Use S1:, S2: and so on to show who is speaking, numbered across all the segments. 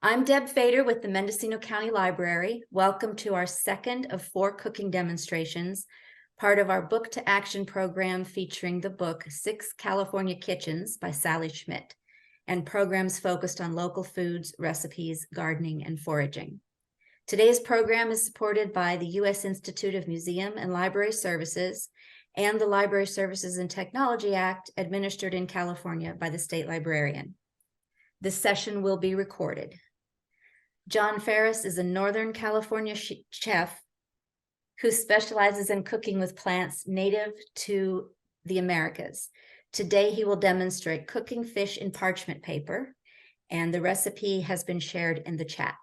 S1: I'm Deb Fader with the Mendocino County Library. Welcome to our second of 4 cooking demonstrations, part of our Book to Action program featuring the book 6 California Kitchens by Sally Schmidt, and programs focused on local foods, recipes, gardening, and foraging. Today's program is supported by the U.S. Institute of Museum and Library Services and the Library Services and Technology Act, administered in California by the State Librarian. This session will be recorded. John Farais is a Northern California chef who specializes in cooking with plants native to the Americas. Today, he will demonstrate cooking fish in parchment paper, and the recipe has been shared in the chat.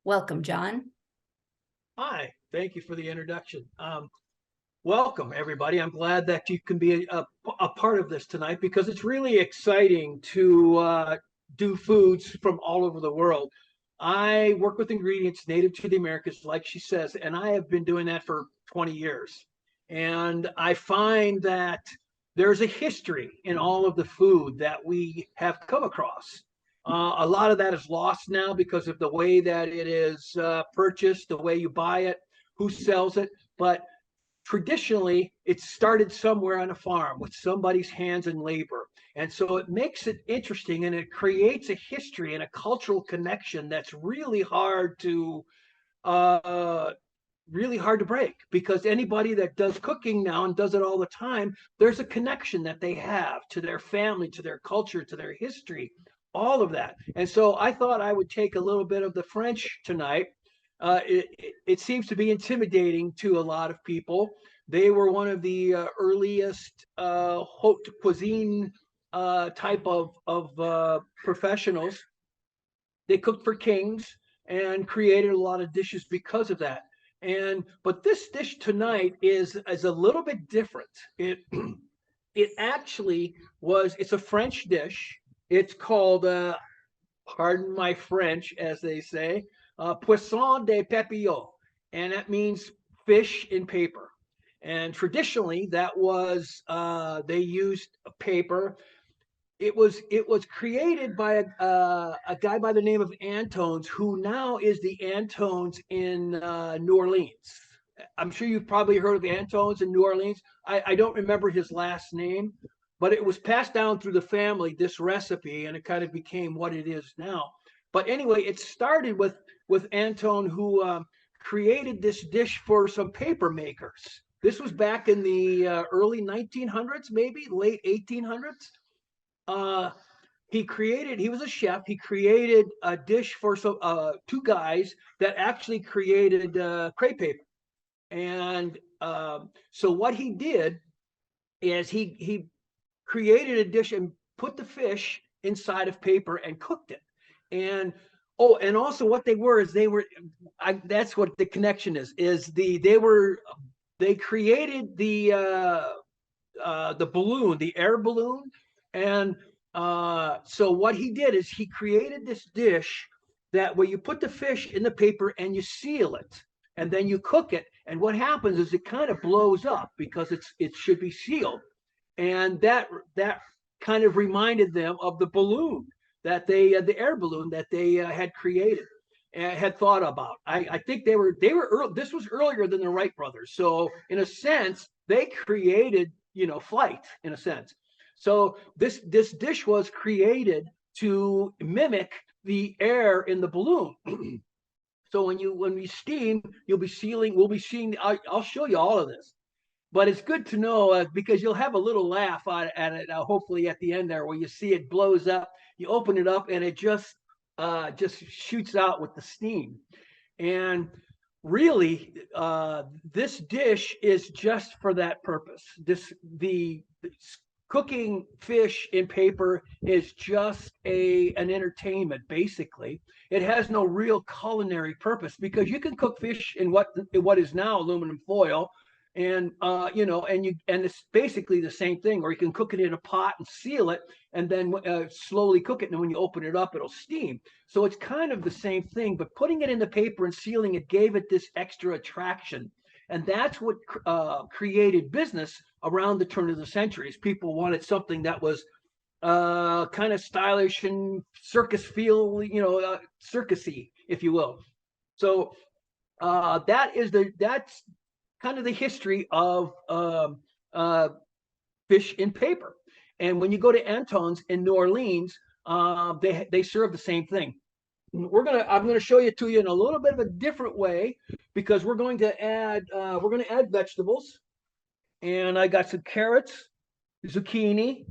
S1: Welcome, John.
S2: Hi, thank you for the introduction. Welcome, everybody. I'm glad that you can be a part of this tonight because it's really exciting to do foods from all over the world. I work with ingredients native to the Americas, like she says, and I have been doing that for 20 years. And I find that there's a history in all of the food that we have come across. A lot of that is lost now because of the way that it is purchased, the way you buy it, who sells it. But traditionally, it started somewhere on a farm with somebody's hands and labor. And so it makes it interesting, and it creates a history and a cultural connection that's really hard to break, because anybody that does cooking now and does it all the time, there's a connection that they have to their family, to their culture, to their history, all of that. And so I thought I would take a little bit of the French tonight. It seems to be intimidating to a lot of people. They were one of the earliest haute cuisine type of professionals. They cooked for kings and created a lot of dishes because of that. But this dish tonight is a little bit different. It actually it's a French dish. It's called, pardon my French, as they say, poisson de papillon, and that means fish in paper. And traditionally, that was they used paper. It was created by a guy by the name of Antones, who now is the Antones in New Orleans. I'm sure you've probably heard of Antones in New Orleans. I don't remember his last name, but it was passed down through the family, this recipe, and it kind of became what it is now. But anyway, it started with Antone, who created this dish for some paper makers. This was back in the early 1900s, maybe late 1800s. He was a chef. He created a dish for two guys that actually created crepe paper. And so what he did is he created a dish and put the fish inside of paper and cooked it. And also what that's what the connection is they created the balloon, the air balloon. And so what he did is he created this dish that where you put the fish in the paper and you seal it, and then you cook it. And what happens is it kind of blows up because it should be sealed. And that kind of reminded them of the balloon that the air balloon that they had created and had thought about. I think they were early. This was earlier than the Wright brothers. So in a sense, they created, flight in a sense. So this dish was created to mimic the air in the balloon. So when we steam, we'll be seeing. I'll show you all of this. But it's good to know because you'll have a little laugh at it hopefully at the end there, where you see it blows up. You open it up and it just shoots out with the steam. And really, this dish is just for that purpose. The cooking fish in paper is just an entertainment, basically. It has no real culinary purpose because you can cook fish in what is now aluminum foil. And and it's basically the same thing, or you can cook it in a pot and seal it and then slowly cook it, and when you open it up it'll steam. So it's kind of the same thing, but putting it in the paper and sealing it gave it this extra attraction. And that's what created business around the turn of the centuries. People wanted something that was kind of stylish and circus feel, circusy, if you will. So that's kind of the history of fish in paper. And when you go to Anton's in New Orleans, they serve the same thing. I'm gonna show it to you in a little bit of a different way, because we're going to add vegetables, and I got some carrots, zucchini,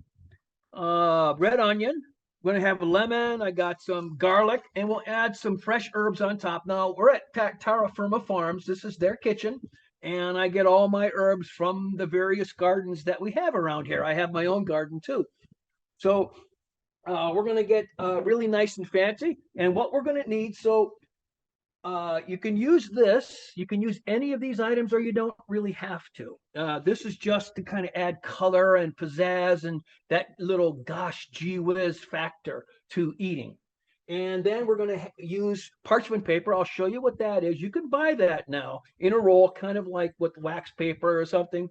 S2: red onion. We're gonna have a lemon. I got some garlic, and we'll add some fresh herbs on top. Now we're at Terra Firma Farms. This is their kitchen, and I get all my herbs from the various gardens that we have around here. I have my own garden too. So we're going to get really nice and fancy. And what we're going to need, so you can use this, you can use any of these items, or you don't really have to. This is just to kind of add color and pizzazz and that little gosh gee whiz factor to eating. And then we're going to use parchment paper. I'll show you what that is. You can buy that now in a roll, kind of like with wax paper or something.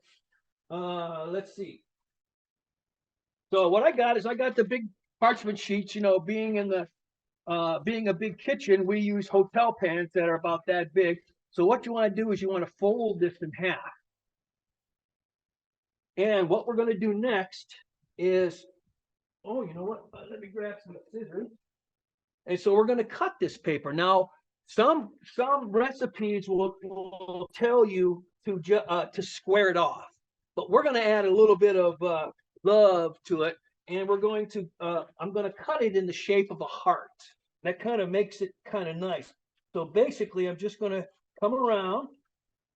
S2: Let's see. So what I got the big parchment sheets. Being a big kitchen, we use hotel pans that are about that big. So what you want to do is you want to fold this in half. And what we're going to do next is, oh, you know what? Let me grab some scissors. And so we're going to cut this paper. Now, some recipes will tell you to square it off, but we're going to add a little bit of love to it. And we're going to, I'm going to cut it in the shape of a heart. That kind of makes it kind of nice. So basically, I'm just going to come around.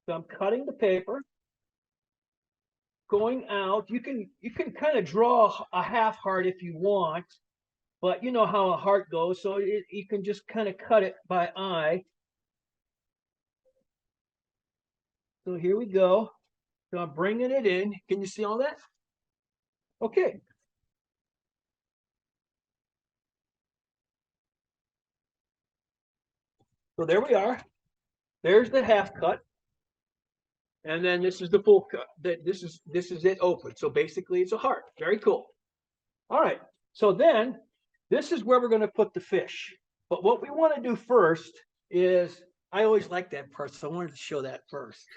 S2: So I'm cutting the paper, going out. You can kind of draw a half heart if you want, but you know how a heart goes. So you can just kind of cut it by eye. So here we go. So I'm bringing it in. Can you see all that? Okay. So there we are. There's the half cut. And then this is the full cut. This is it open. So basically it's a heart. Very cool. All right. So then this is where we're going to put the fish. But what we want to do first is, I always like that part, so I wanted to show that first.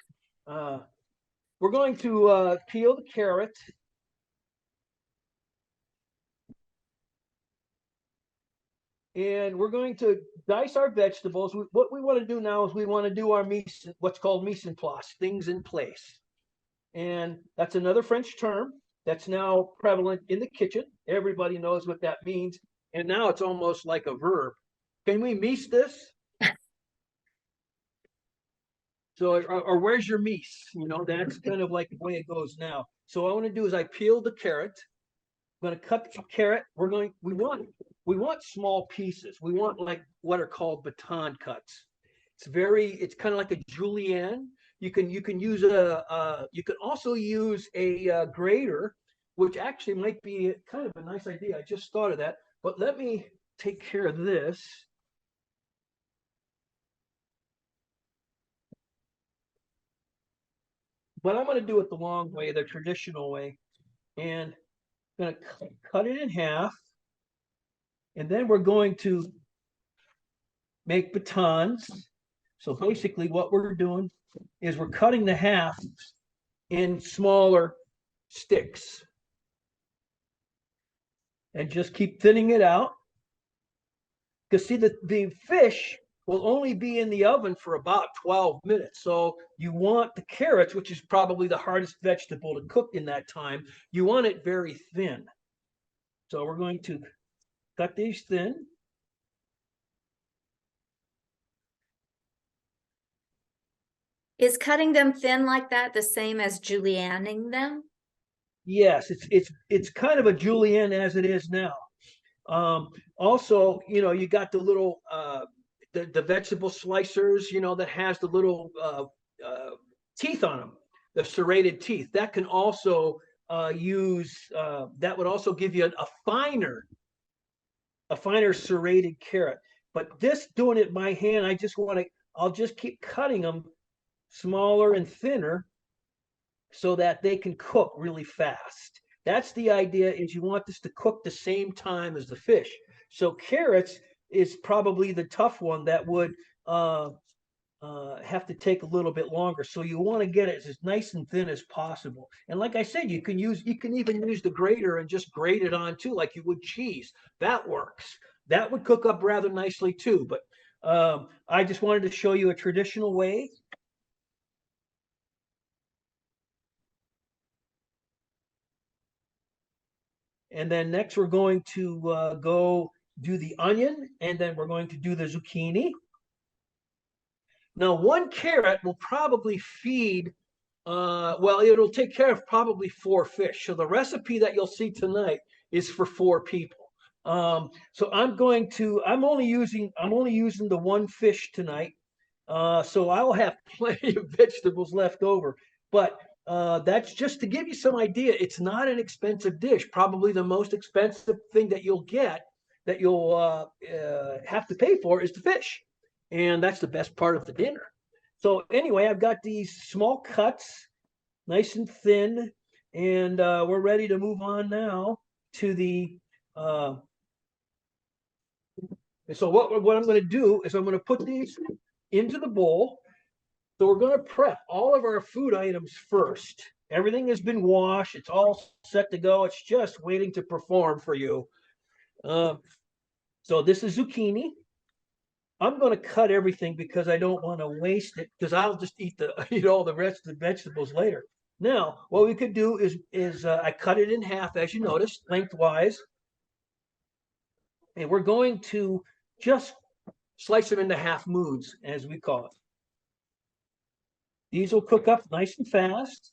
S2: We're going to peel the carrot. And we're going to dice our vegetables. What we want to do now is we want to do our what's called mise en place, things in place. And that's another French term that's now prevalent in the kitchen. Everybody knows what that means. And now it's almost like a verb. Can we mise this? So, or where's your mise? That's kind of like the way it goes now. So what I want to do is I peel the carrot. I'm going to cut the carrot. We want small pieces. We want like what are called baton cuts. It's kind of like a julienne. You can use you can also use a grater, which actually might be kind of a nice idea. I just thought of that. But let me take care of this. But I'm going to do it the long way, the traditional way. And I'm going to cut it in half. And then we're going to make batons. So basically what we're doing is we're cutting the half in smaller sticks. And just keep thinning it out. Because see, the fish will only be in the oven for about 12 minutes. So you want the carrots, which is probably the hardest vegetable to cook in that time, you want it very thin. So we're going to cut these thin.
S1: Is cutting them thin like that the same as julienning them?
S2: Yes, it's kind of a julienne as it is now. Also, you got the little the vegetable slicers, that has the little teeth on them, the serrated teeth. That can also that would also give you a finer serrated carrot. But this, doing it by hand, I'll just keep cutting them smaller and thinner so that they can cook really fast. That's the idea, is you want this to cook the same time as the fish. So carrots is probably the tough one that would have to take a little bit longer. So you want to get it as nice and thin as possible. And like I said, you can even use the grater and just grate it on too, like you would cheese. That works. That would cook up rather nicely too. But I just wanted to show you a traditional way. And then next we're going to go do the onion, and then we're going to do the zucchini. Now, one carrot will probably feed, well, it'll take care of probably 4 fish. So the recipe that you'll see tonight is for 4 people. So I'm only using the 1 fish tonight. So I'll have plenty of vegetables left over. But that's just to give you some idea. It's not an expensive dish. Probably the most expensive thing that you'll have to pay for is the fish. And that's the best part of the dinner. So anyway, I've got these small cuts, nice and thin, and we're ready to move on now to the. So what I'm going to do is I'm going to put these into the bowl. So we're going to prep all of our food items first. Everything has been washed. It's all set to go. It's just waiting to perform for you. So this is zucchini. I'm going to cut everything because I don't want to waste it, because I'll just eat all the rest of the vegetables later. Now, what we could do is I cut it in half, as you noticed, lengthwise. And we're going to just slice them into half moons, as we call it. These will cook up nice and fast.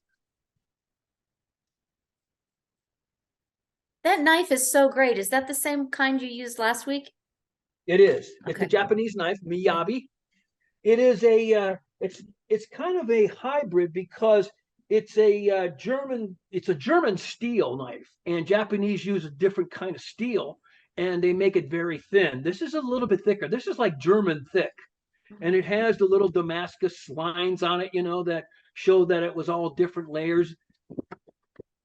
S1: That knife is so great. Is that the same kind you used last week?
S2: It is.
S1: Okay.
S2: It's a Japanese knife, Miyabi. It is it's kind of a hybrid because it's a German steel knife, and Japanese use a different kind of steel, and they make it very thin. This is a little bit thicker. This is like German thick, and it has the little Damascus lines on it, that show that it was all different layers.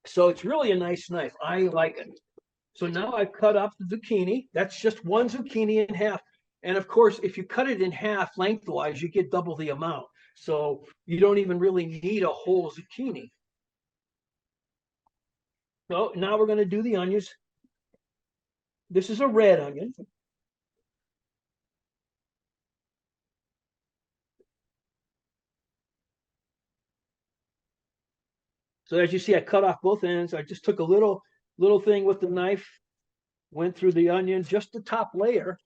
S2: So it's really a nice knife. I like it. So now I've cut up the zucchini. That's just 1 zucchini in half. And of course, if you cut it in half lengthwise, you get double the amount. So you don't even really need a whole zucchini. So now we're going to do the onions. This is a red onion. So as you see, I cut off both ends. I just took a little thing with the knife, went through the onion, just the top layer.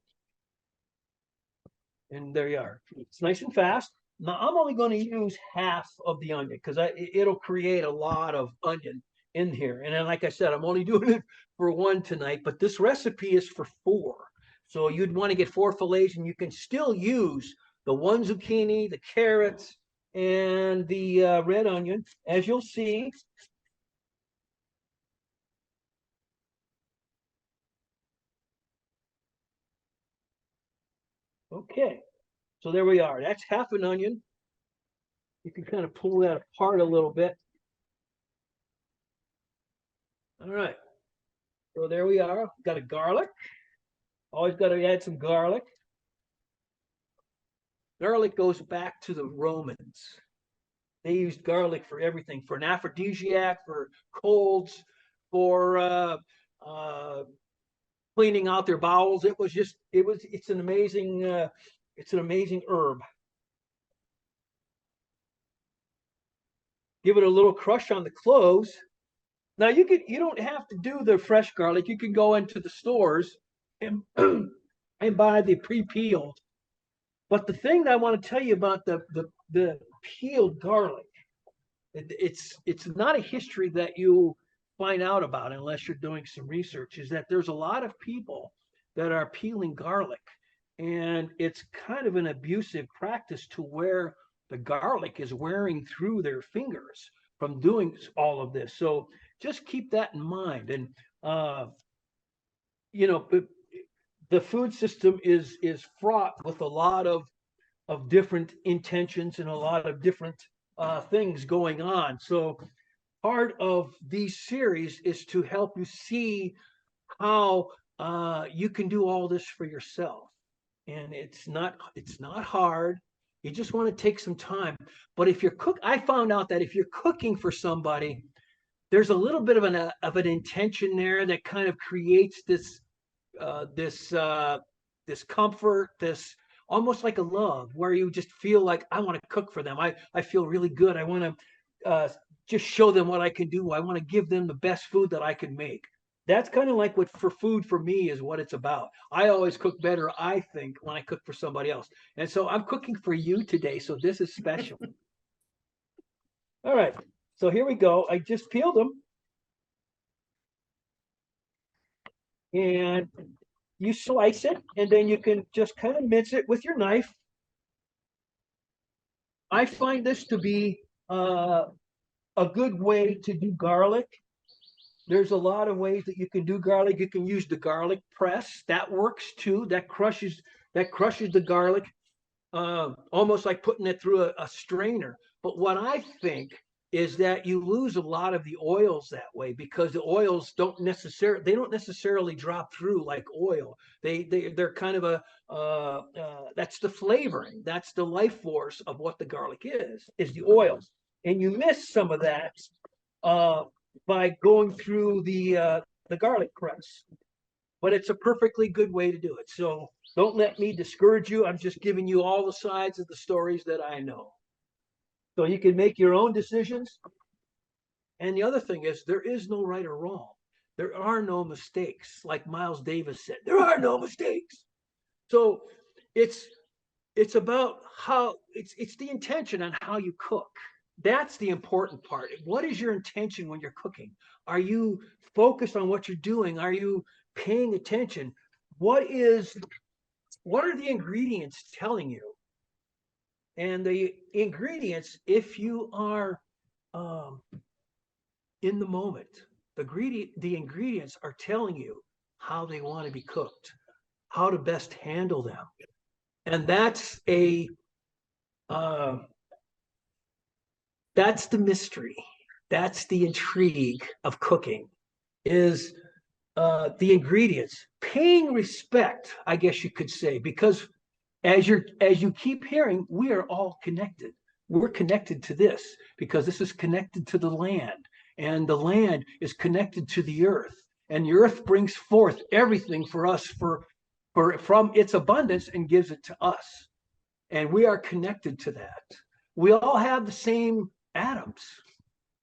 S2: And there you are. It's nice and fast. Now I'm only going to use half of the onion because it'll create a lot of onion in here. And then, like I said, I'm only doing it for 1 tonight, but this recipe is for 4. So you'd want to get 4 fillets, and you can still use the 1 zucchini, the carrots, and the red onion, as you'll see. Okay, so there we are. That's half an onion. You can kind of pull that apart a little bit. All right, so there we are. Got a garlic. Always got to add some garlic. Garlic goes back to the Romans. They used garlic for everything, for an aphrodisiac, for colds, for cleaning out their bowels. It's an amazing herb. Give it a little crush on the cloves. Now you don't have to do the fresh garlic. You can go into the stores and and buy the pre-peeled. But the thing that I want to tell you about the peeled garlic, it's not a history that you find out about unless you're doing some research, is that there's a lot of people that are peeling garlic, and it's kind of an abusive practice to where the garlic is wearing through their fingers from doing all of this. So just keep that in mind. And the food system is fraught with a lot of different intentions and a lot of different things going on. So part of these series is to help you see how you can do all this for yourself. And it's not hard. You just want to take some time. But if you're I found out that if you're cooking for somebody, there's a little bit of an intention there that kind of creates this this comfort, this almost like a love, where you just feel like, I want to cook for them. I feel really good. I want to just show them what I can do. I want to give them the best food that I can make. That's kind of like what for food for me is what it's about. I always cook better, I think, when I cook for somebody else. And so I'm cooking for you today. So this is special. All right. So here we go. I just peeled them. And you slice it, and then you can just kind of mince it with your knife. I find this to be a good way to do garlic. There's a lot of ways that you can do garlic. You can use the garlic press. That works too. That crushes the garlic, almost like putting it through a strainer. But what I think is that you lose a lot of the oils that way, because the oils don't necessarily drop through like oil. They're kind of that's the flavoring. That's the life force of what the garlic is the oils. And you miss some of that by going through the garlic press. But it's a perfectly good way to do it. So don't let me discourage you. I'm just giving you all the sides of the stories that I know. So you can make your own decisions. And the other thing is, there is no right or wrong. There are no mistakes. Like Miles Davis said, there are no mistakes. So it's about how it's the intention on how you cook. That's the important part. What is your intention when you're cooking? Are you focused on what you're doing? Are you paying attention? What are the ingredients telling you? And the ingredients, if you are in the moment, the ingredients are telling you how they want to be cooked, how to best handle them. And that's the mystery. That's the intrigue of cooking, is the ingredients. Paying respect, I guess you could say, because as you keep hearing, we are all connected. We're connected to this because this is connected to the land, and the land is connected to the earth, and the earth brings forth everything for us from its abundance and gives it to us. And we are connected to that. We all have the same atoms.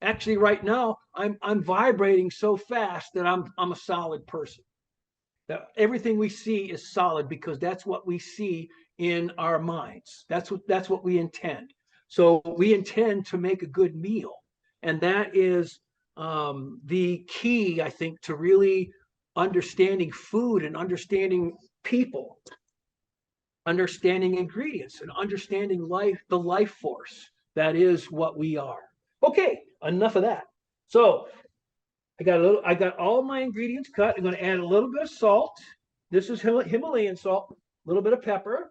S2: Actually, right now, I'm vibrating so fast that I'm a solid person. That everything we see is solid because that's what we see in our minds. That's what we intend. So we intend to make a good meal, and that is the key, I think, to really understanding food and understanding people, understanding ingredients, and understanding life, the life force that is what we are. Okay, enough of that. So I got all my ingredients cut. I'm going to add a little bit of salt. This is Himalayan salt, a little bit of pepper,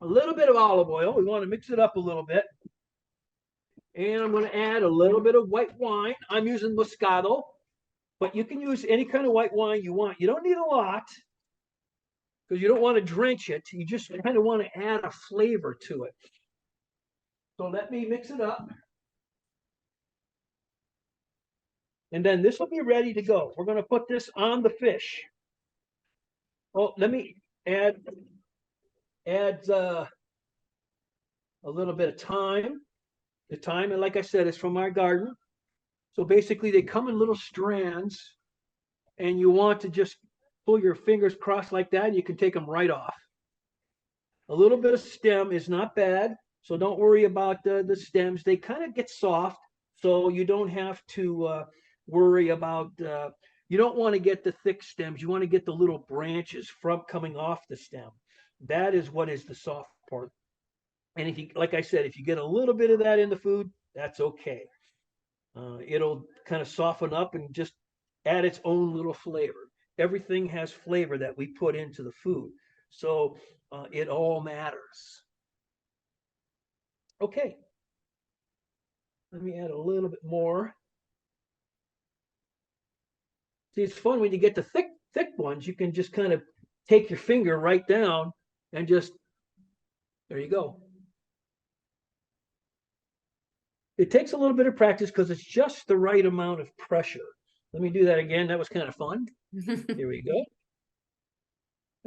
S2: a little bit of olive oil. We want to mix it up a little bit. And I'm going to add a little bit of white wine. I'm using Moscato, but you can use any kind of white wine you want. You don't need a lot because you don't want to drench it. You just kind of want to add a flavor to it. So let me mix it up. And then this will be ready to go. We're going to put this on the fish. Oh, let me add a little bit of thyme. The thyme, and like I said, is from our garden. So basically they come in little strands, and you want to just pull your fingers crossed like that, and you can take them right off. A little bit of stem is not bad, so don't worry about the stems. They kind of get soft, so you don't have to worry about, you don't want to get the thick stems. You want to get the little branches from coming off the stem. That is what is the soft part. And if you, like I said, if you get a little bit of that in the food, that's okay. It'll kind of soften up and just add its own little flavor. Everything has flavor that we put into the food. So it all matters. Okay. Let me add a little bit more. See, it's fun when you get the thick ones. You can just kind of take your finger right down and just, there you go. It takes a little bit of practice because it's just the right amount of pressure. Let me do that again. That was kind of fun. Here we go.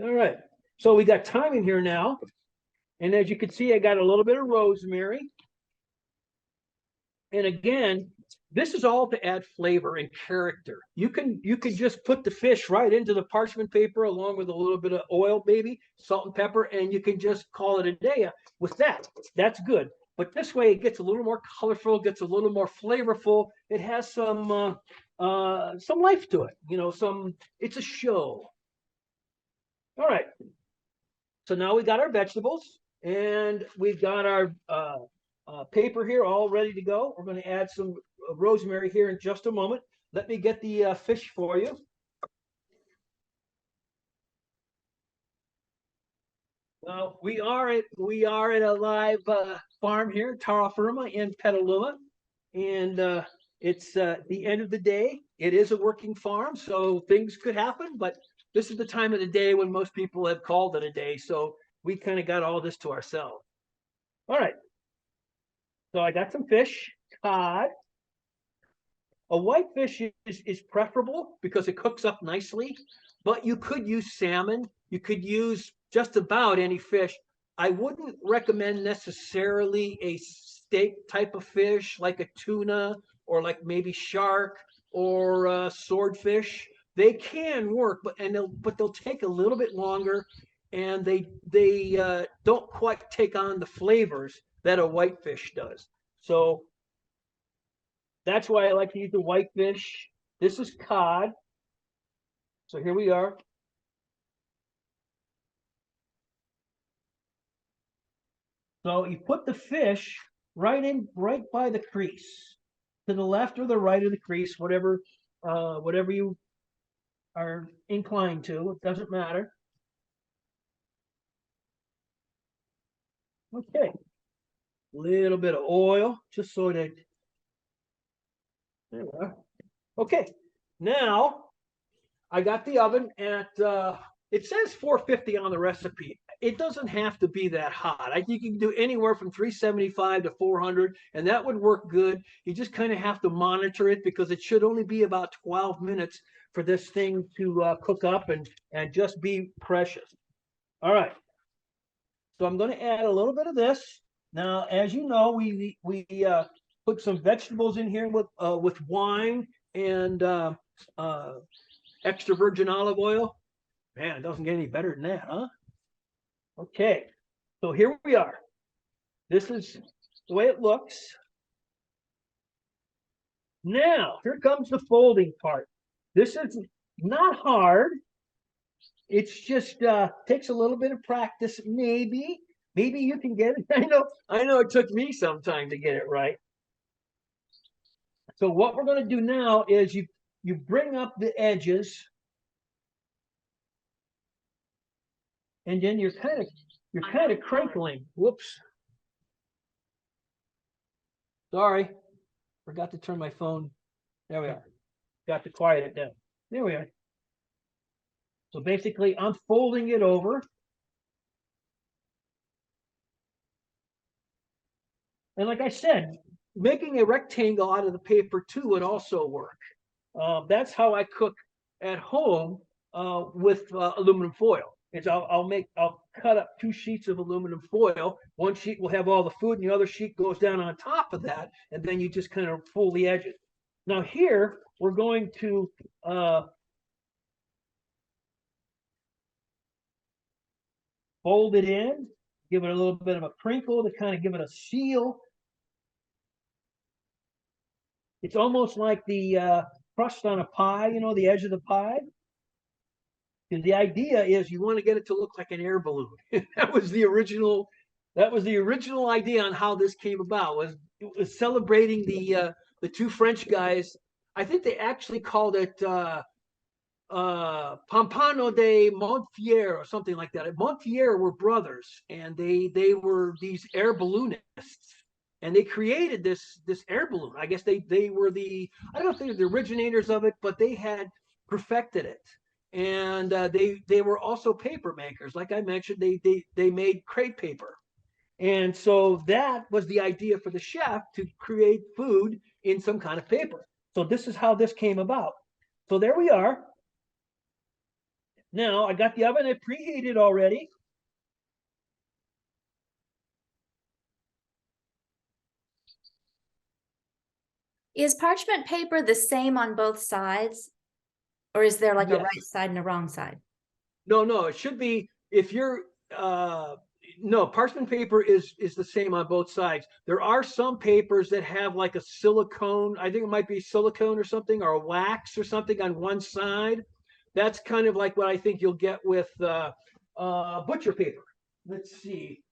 S2: All right. So we got thyme in here now. And as you can see, I got a little bit of rosemary. And again, this is all to add flavor and character. You can just put the fish right into the parchment paper along with a little bit of oil, maybe salt and pepper, and you can just call it a day with that. That's good. But this way, it gets a little more colorful, gets a little more flavorful. It has some life to it. You know, it's a show. All right. So now we got our vegetables and we've got our paper here all ready to go. We're going to add some rosemary here in just a moment. Let me get the fish for you. Now we are at a live farm here, Terra Firma in Petaluma, and it's the end of the day. It is a working farm, so things could happen, but this is the time of the day when most people have called it a day, so we kind of got all this to ourselves. All right. So I got some fish, cod. A white fish is preferable because it cooks up nicely, but you could use salmon. You could use just about any fish. I wouldn't recommend necessarily a steak type of fish like a tuna or like maybe shark or swordfish. They can work, but they'll take a little bit longer, and they don't quite take on the flavors that a whitefish does. So that's why I like to use the whitefish. This is cod. So here we are. So you put the fish right by the crease, to the left or the right of the crease, whatever you are inclined to. It doesn't matter. Okay. A little bit of oil, just so that. There we are. Okay. Now I got the oven at it says 450 on the recipe. It doesn't have to be that hot. I think you can do anywhere from 375 to 400, and that would work good. You just kind of have to monitor it because it should only be about 12 minutes for this thing to cook up and just be precious. All right. So I'm going to add a little bit of this. Now, as you know, we put some vegetables in here with wine and extra virgin olive oil. Man, it doesn't get any better than that, huh? Okay, so here we are. This is the way it looks. Now, here comes the folding part. This is not hard. It's just takes a little bit of practice, maybe. Maybe you can get it. I know it took me some time to get it right. So what we're going to do now is you bring up the edges, and then you're kind of crinkling. Whoops. Sorry. Forgot to turn my phone. There we are. Got to quiet it down. There we are. So basically, I'm folding it over. And like I said, making a rectangle out of the paper too would also work. That's how I cook at home with aluminum foil. I'll cut up 2 sheets of aluminum foil. One sheet will have all the food, and the other sheet goes down on top of that, and then you just kind of fold the edges. Now here we're going to fold it in, give it a little bit of a crinkle to kind of give it a seal. It's almost like the crust on a pie, the edge of the pie. And the idea is you want to get it to look like an air balloon. That was the original idea on how this came about, was celebrating the 2 French guys. I think they actually called it Pompano de Montfier or something like that. Montfier were brothers, and they were these air balloonists. and they created this air balloon. I guess they were I don't know if they were the originators of it, but they had perfected it. And they were also paper makers. Like I mentioned, they made crepe paper. And so that was the idea for the chef, to create food in some kind of paper. So this is how this came about. So there we are. Now I got the oven preheated already.
S1: Is parchment paper the same on both sides? Or is there like a
S2: Yes.
S1: right side and a wrong side?
S2: No, it should be, if you're no, parchment paper is the same on both sides. There are some papers that have like a silicone, I think it might be silicone or something, or a wax or something on one side. That's kind of like what I think you'll get with butcher paper. Let's see,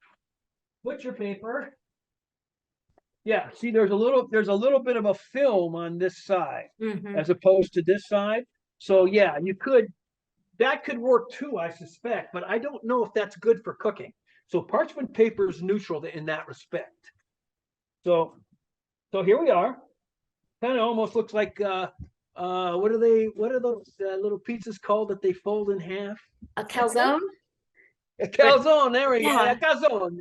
S2: butcher paper. Yeah, see, there's a little bit of a film on this side as opposed to this side. So yeah, that could work too, I suspect, but I don't know if that's good for cooking. So parchment paper is neutral in that respect. So here we are. Kind of almost looks like what are those little pizzas called that they fold in half?
S1: A calzone?
S2: A calzone. There we go.
S1: Yeah.
S2: A calzone.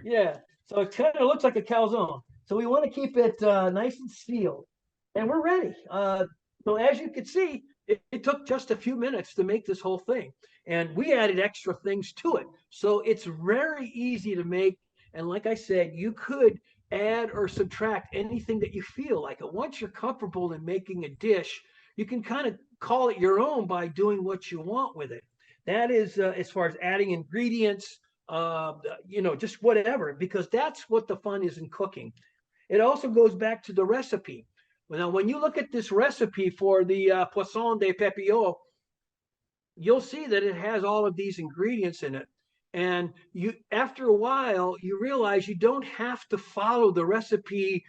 S2: Yeah. So it kind of looks like a calzone. So we want to keep it nice and sealed, and we're ready. So as you can see, it took just a few minutes to make this whole thing, and we added extra things to it. So it's very easy to make. And like I said, you could add or subtract anything that you feel like it. Once you're comfortable in making a dish, you can kind of call it your own by doing what you want with it. That is as far as adding ingredients, just whatever, because that's what the fun is in cooking. It also goes back to the recipe. Now, when you look at this recipe for the poisson de papillon, you'll see that it has all of these ingredients in it. And after a while, you realize you don't have to follow the recipe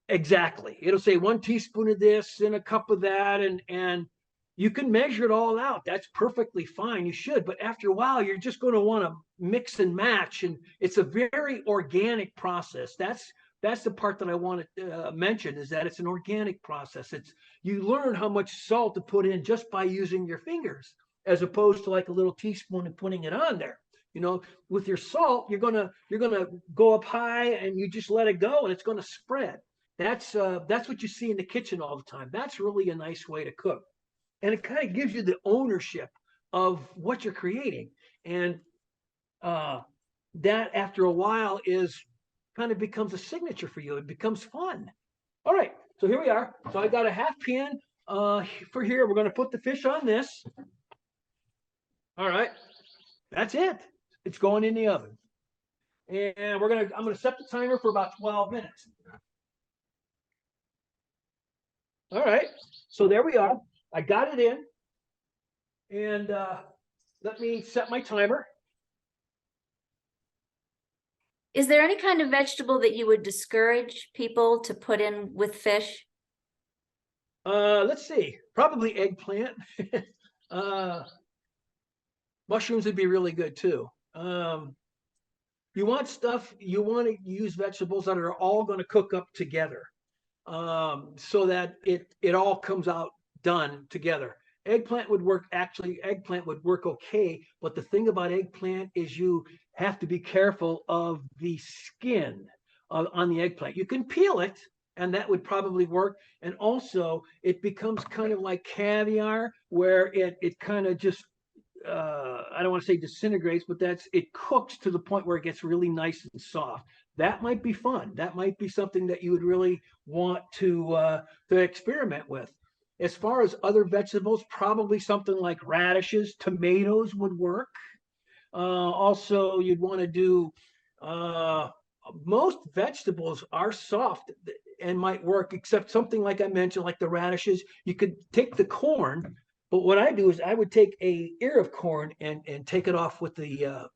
S2: exactly. It'll say 1 teaspoon of this and a cup of that, and you can measure it all out. That's perfectly fine. You should. But after a while, you're just going to want to mix and match. And it's a very organic process. That's the part that I want to mention, is that it's an organic process. You learn how much salt to put in just by using your fingers, as opposed to like a little teaspoon and putting it on there. With your salt, you're gonna go up high and you just let it go, and it's going to spread. That's what you see in the kitchen all the time. That's really a nice way to cook, and it kind of gives you the ownership of what you're creating, and that after a while kind of becomes a signature for you. It becomes fun. All right, so here we are. So I got a half pan for here. We're going to put the fish on this. All right, that's it. It's going in the oven, and I'm going to set the timer for about 12 minutes. All right, so there we are. I got it in, and let me set my timer.
S1: Is there any kind of vegetable that you would discourage people to put in with fish?
S2: Let's see, probably eggplant. Mushrooms would be really good too. You want to use vegetables that are all going to cook up together, so that it all comes out done together. Eggplant would work. Actually, eggplant would work okay, but the thing about eggplant is you have to be careful of the skin on the eggplant. You can peel it, and that would probably work. And also, it becomes kind of like caviar, where it kind of just I don't want to say disintegrates, but it cooks to the point where it gets really nice and soft. That might be fun. That might be something that you would really want to experiment with. As far as other vegetables, probably something like radishes, tomatoes would work. Also, you'd want to do most vegetables are soft and might work, except something like I mentioned, like the radishes. You could take the corn, but what I do is I would take a ear of corn and take it off with a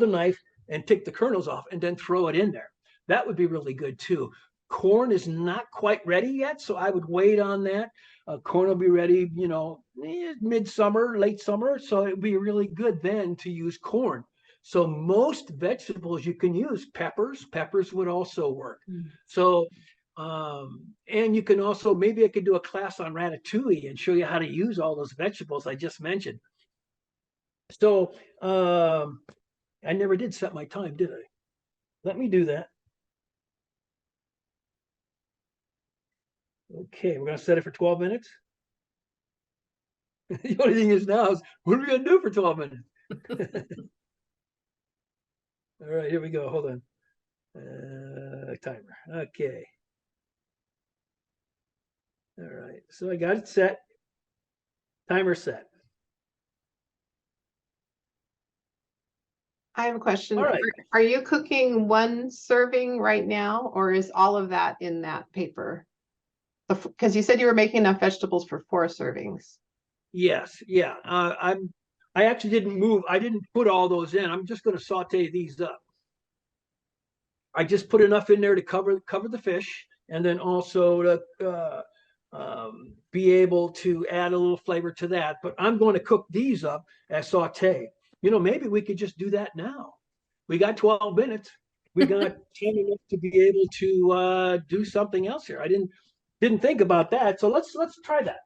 S2: knife and take the kernels off and then throw it in there. That would be really good too. Corn is not quite ready yet, so I would wait on that. Corn will be ready, midsummer, late summer, so it would be really good then to use corn. So most vegetables you can use. Peppers would also work. So, and you can also, maybe I could do a class on ratatouille and show you how to use all those vegetables I just mentioned. So, I never did set my time, did I? Let me do that. Okay, we're gonna set it for 12 minutes. The only thing is now is, what are we gonna do for 12 minutes? All right, here we go. Hold on. Timer. Okay. All right, so I got it set. Timer set.
S3: I have a question.
S2: All right.
S3: Are you cooking one serving right now, or is all of that in that paper? Because you said you were making enough vegetables for 4 servings.
S2: Yes, yeah. I actually didn't move. I didn't put all those in. I'm just going to saute these up. I just put enough in there to cover the fish, and then also to be able to add a little flavor to that. But I'm going to cook these up as saute. You know, maybe we could just do that now. We got 12 minutes. We got 10 minutes to be able to do something else here. I didn't think about that. So let's try that.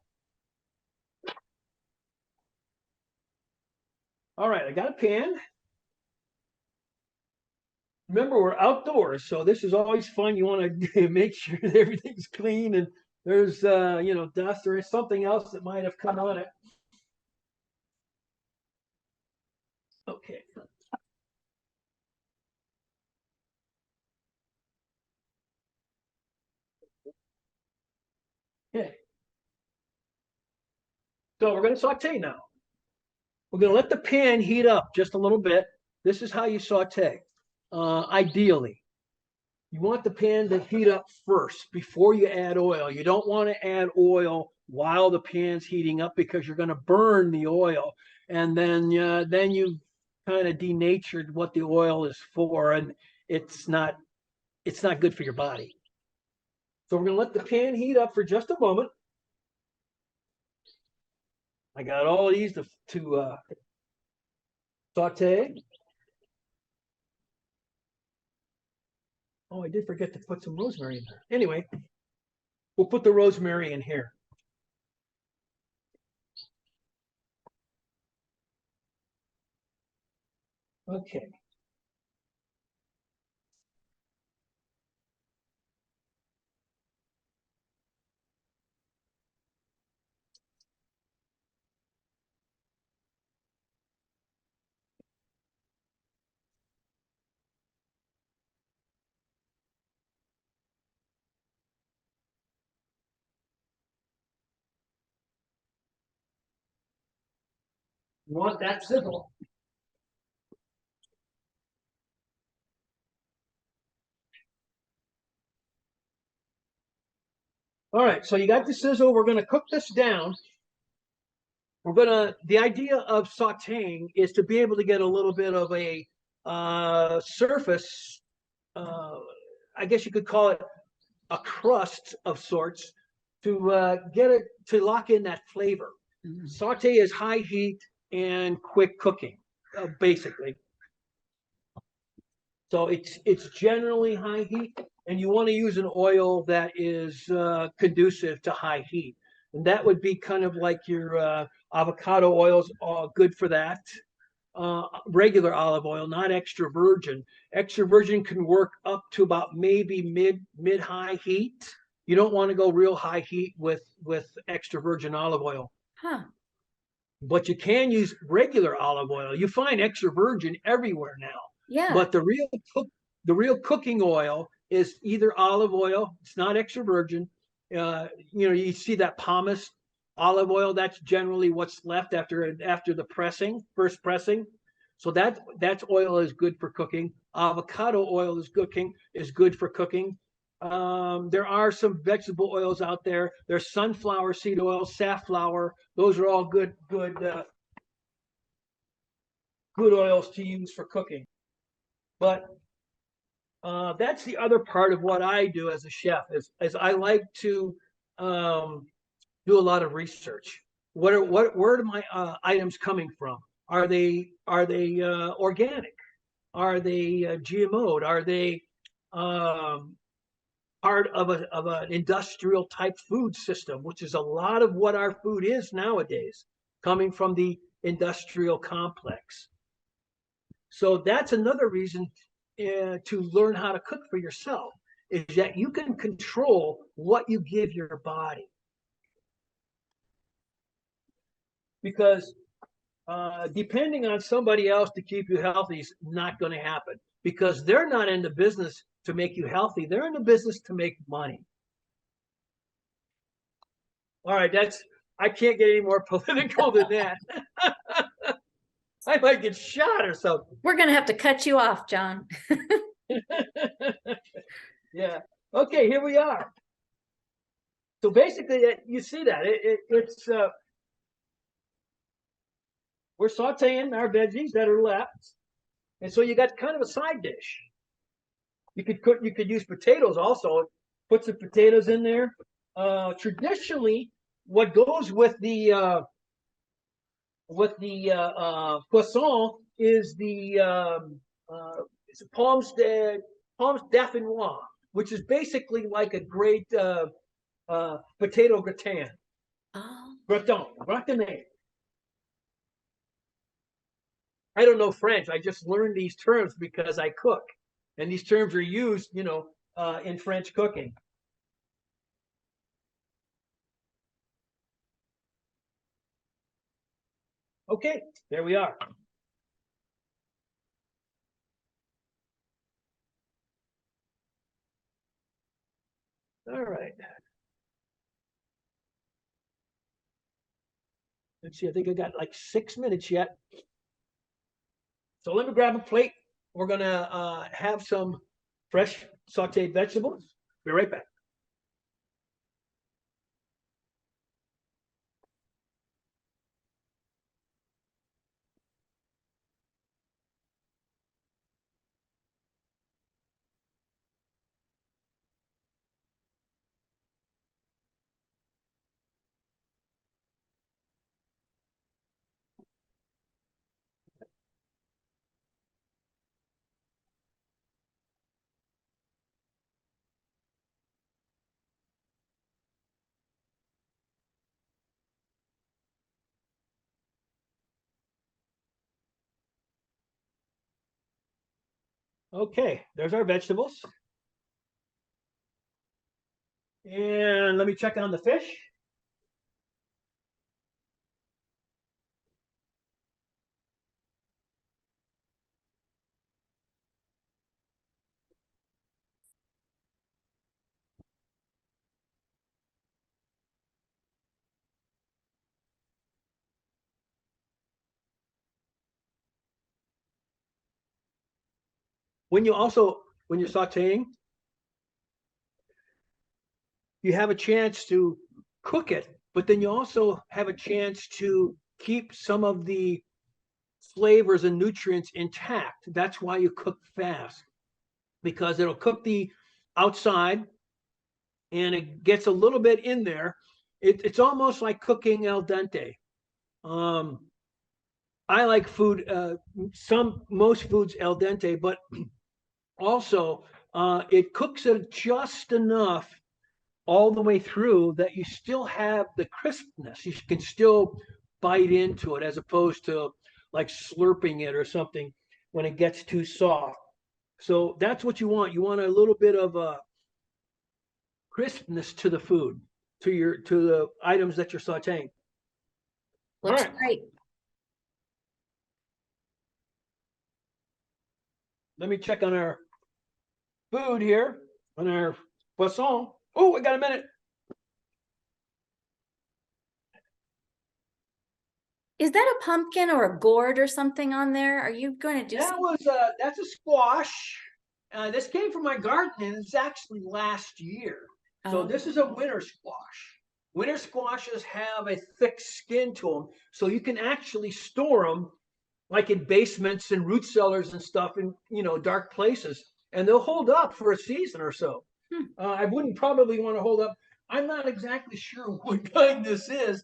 S2: All right, I got a pan. Remember, we're outdoors, so this is always fun. You want to make sure that everything's clean and there's you know, dust or something else that might have come on it. Okay. Okay. So we're going to saute now. We're going to let the pan heat up just a little bit. This is how you saute. Ideally, you want the pan to heat up first before you add oil. You don't want to add oil while the pan's heating up because you're going to burn the oil, and then you kind of denatured what the oil is for, and it's not good for your body. So we're going to let the pan heat up for just a moment. I got all these to saute. Oh, I did forget to put some rosemary in there. Anyway, we'll put the rosemary in here. Okay. You want that sizzle. All right, so you got the sizzle. We're going to cook this down. The idea of sauteing is to be able to get a little bit of a surface, I guess you could call it a crust of sorts, to get it to lock in that flavor. Saute is high heat and quick cooking, basically. So it's generally high heat, and you want to use an oil that is conducive to high heat. And that would be kind of like your avocado oils, good for that. Regular olive oil, not extra virgin. Extra virgin can work up to about maybe mid-high heat. You don't want to go real high heat with extra virgin olive oil.
S1: Huh.
S2: But you can use regular olive oil. You find extra virgin everywhere now.
S1: Yeah.
S2: But the real cooking oil is either olive oil. It's not extra virgin. You know, you see that pomace olive oil. That's generally what's left after the first pressing. So that oil is good for cooking. Avocado oil is good for cooking. There are some vegetable oils out there. There's sunflower seed oil, safflower. Those are all good oils to use for cooking. But that's the other part of what I do as a chef is I like to do a lot of research. Where are my items coming from? Are they organic? Are they GMO'd? Are they part of an industrial type food system, which is a lot of what our food is nowadays, coming from the industrial complex. So that's another reason to learn how to cook for yourself, is that you can control what you give your body. Because depending on somebody else to keep you healthy is not going to happen, because they're not in the business to make you healthy. They're in the business to make money. All right, I can't get any more political than that. I might get shot or something.
S1: We're going to have to cut you off, John.
S2: Yeah. Okay, here we are. So basically, you see that it's we're sauteing our veggies that are left, and so you got kind of a side dish. You could use potatoes also. Put some potatoes in there. Traditionally, what goes with the poisson is it's pomme dauphinoise, which is basically like a great potato gratin.
S1: Oh.
S2: Gratin. I don't know French. I just learned these terms because I cook, and these terms are used, in French cooking. Okay, there we are. All right. Let's see, I think I got like 6 minutes yet. So let me grab a plate. We're gonna have some fresh sauteed vegetables. Be right back. Okay, there's our vegetables. And let me check on the fish. When you're sauteing, you have a chance to cook it, but then you also have a chance to keep some of the flavors and nutrients intact. That's why you cook fast, because it'll cook the outside and it gets a little bit in there. It's almost like cooking al dente. I like food, most foods al dente, but also it cooks it just enough all the way through that you still have the crispness. You can still bite into it, as opposed to like slurping it or something when it gets too soft. So that's what you want. You want a little bit of a crispness to the food, to the items that you're sauteing.
S1: Looks
S2: All right.
S1: great.
S2: Let me check on our food here, on our poisson. Oh, I got a minute.
S1: Is that a pumpkin or a gourd or something on there? Are you going to do
S2: That's a squash. This came from my garden, and it's actually last year. So
S1: Oh.
S2: this is a winter squash. Winter squashes have a thick skin to them, so you can actually store them like in basements and root cellars and stuff in, dark places, and they'll hold up for a season or so. I wouldn't probably want to hold up. I'm not exactly sure what kind this is.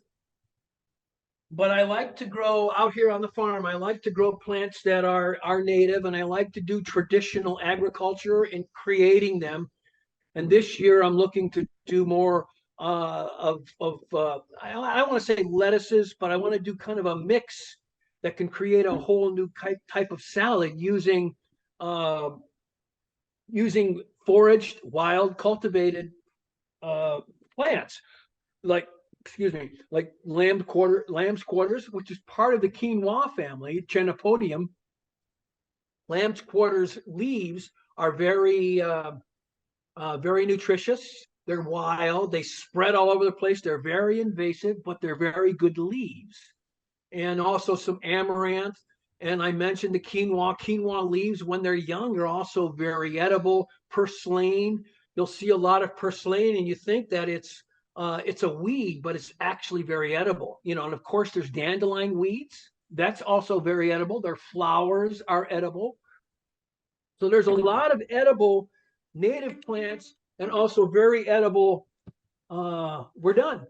S2: but I like to grow out here on the farm. I like to grow plants that are native, and I like to do traditional agriculture in creating them. And this year I'm looking to do more I don't want to say lettuces, but I want to do kind of a mix that can create a whole new type of salad using uh, using foraged, wild, cultivated plants, like excuse me, like lamb's quarters, which is part of the quinoa family, Chenopodium. Lamb's quarters leaves are very nutritious. They're wild. They spread all over the place. They're very invasive, but they're very good leaves. And also some amaranth. And I mentioned the quinoa. Quinoa leaves, when they're young, are also very edible. Purslane. You'll see a lot of purslane, and you think that it's a weed, but it's actually very edible. You know, and of course, there's dandelion weeds. That's also very edible. Their flowers are edible. So there's a lot of edible native plants, and also very edible, we're done,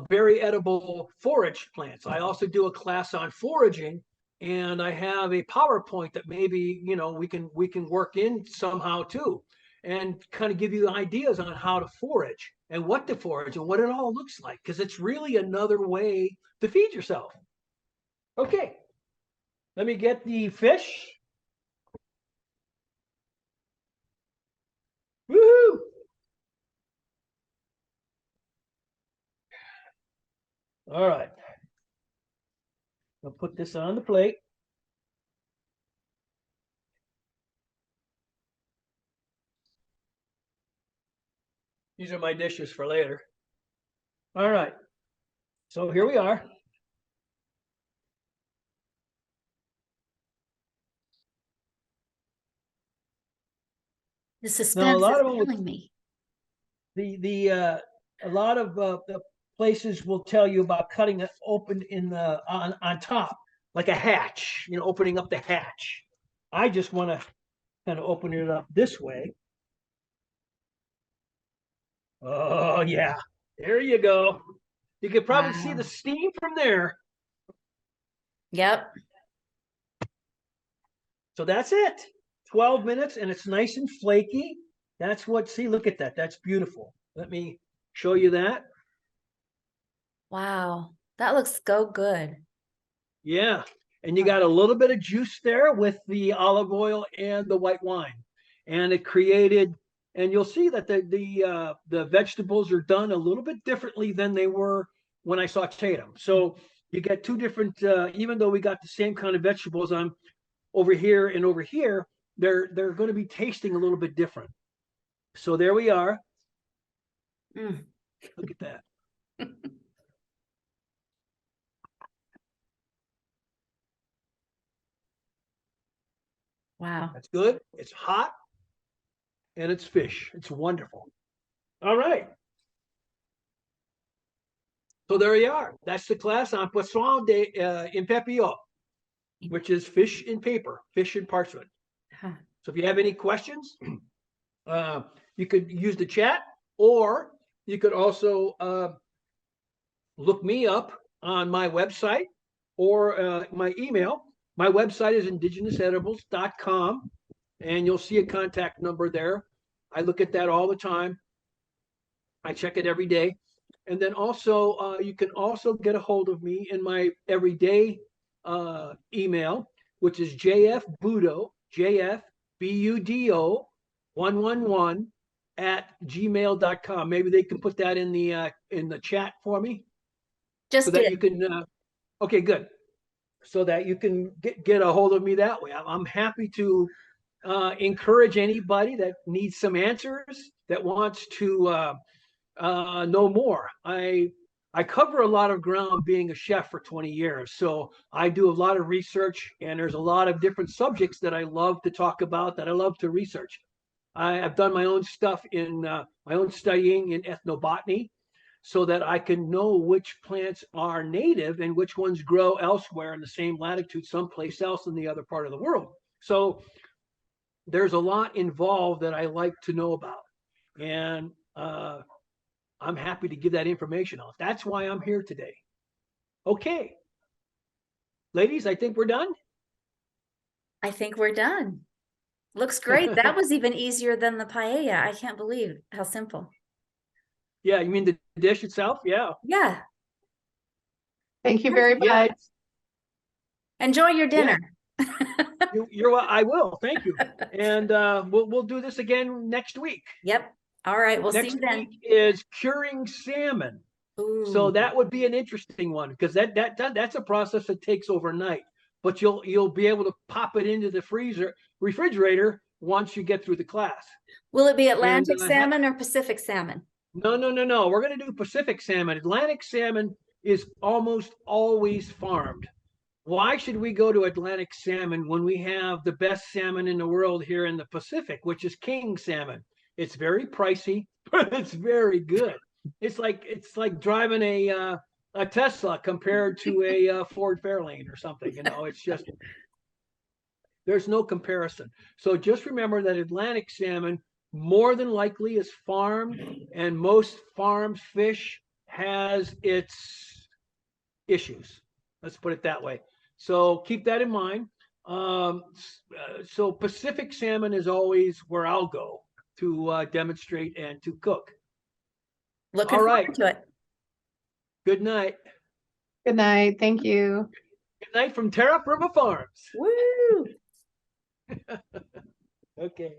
S2: very edible forage plants. I also do a class on foraging, and I have a PowerPoint that maybe, you know, we can work in somehow too, and kind of give you ideas on how to forage and what to forage and what it all looks like, because it's really another way to feed yourself. Okay, let me get the fish. Woohoo! All right. I'll put this on the plate. These are my dishes for later. All right. So here we are.
S1: The suspense
S2: lot
S1: is
S2: of them would-
S1: killing me.
S2: A lot of the places will tell you about cutting it open in the on top, like a hatch, you know, opening up the hatch. I just want to kind of open it up this way. Oh yeah, there you go. You can probably see
S1: Wow.
S2: the steam from there.
S1: Yep.
S2: So that's it. 12 minutes, and it's nice and flaky. That's what, see, look at that. That's beautiful. Let me show you that.
S1: Wow. That looks so good.
S2: Yeah. And you got a little bit of juice there with the olive oil and the white wine. And it created, and you'll see that the vegetables are done a little bit differently than they were when I sauteed them. So you get two different, even though we got the same kind of vegetables on over here and over here, they're going to be tasting a little bit different. So there we are.
S1: Mm.
S2: Look at that.
S1: Wow.
S2: That's good. It's hot, and it's fish. It's wonderful. All right. So there you are. That's the class on poisson in papillon, which is fish in paper, fish in parchment.
S1: Huh.
S2: So if you have any questions, you could use the chat, or you could also look me up on my website or my email. My website is indigenousedibles.com, and you'll see a contact number there. I look at that all the time. I check it every day. And then also, you can also get a hold of me in my everyday email, which is jfbudo, jfbudo 111 at gmail.com. Maybe they can put that in the chat for me.
S1: Just
S2: so that you can, okay, good. So that you can get a hold of me that way. I'm happy to encourage anybody that needs some answers, that wants to know more. I cover a lot of ground being a chef for 20 years. So I do a lot of research, and there's a lot of different subjects that I love to talk about, that I love to research. I've done my own stuff in my own studying in ethnobotany, so that I can know which plants are native and which ones grow elsewhere in the same latitude, someplace else in the other part of the world. So there's a lot involved that I like to know about. And I'm happy to give that information out. That's why I'm here today. Okay. Ladies, I think we're done.
S1: I think we're done. Looks great. That was even easier than the paella. I can't believe how simple.
S2: Yeah, you mean the dish itself? Yeah.
S1: Yeah.
S3: Thank you very
S2: Yeah,
S3: much.
S1: Enjoy your dinner.
S2: I will. Thank you. And we'll do this again next week.
S1: Yep. All right. We'll see
S2: Next
S1: you then.
S2: week is curing salmon. So
S1: Ooh.
S2: that would be an interesting one because that's a process that takes overnight. But you'll be able to pop it into the refrigerator once you get through the class.
S1: Will it be
S2: And
S1: Atlantic salmon or Pacific salmon?
S2: no. We're going to do Pacific salmon. Atlantic salmon is almost always farmed. Why should we go to Atlantic salmon when we have the best salmon in the world here in the Pacific, which is king salmon? It's very pricey, but it's very good. It's like driving a Tesla compared to a Ford Fairlane or something. It's just there's no comparison. So just remember that Atlantic salmon more than likely is farmed, and most farmed fish has its issues. Let's put it that way. So keep that in mind. So Pacific salmon is always where I'll go to demonstrate and to cook.
S1: Looking
S2: All
S1: forward
S2: right.
S1: to it.
S2: Good night.
S3: Good night. Thank you.
S2: Good night from Terra Firma Farms.
S1: Woo!
S2: Okay.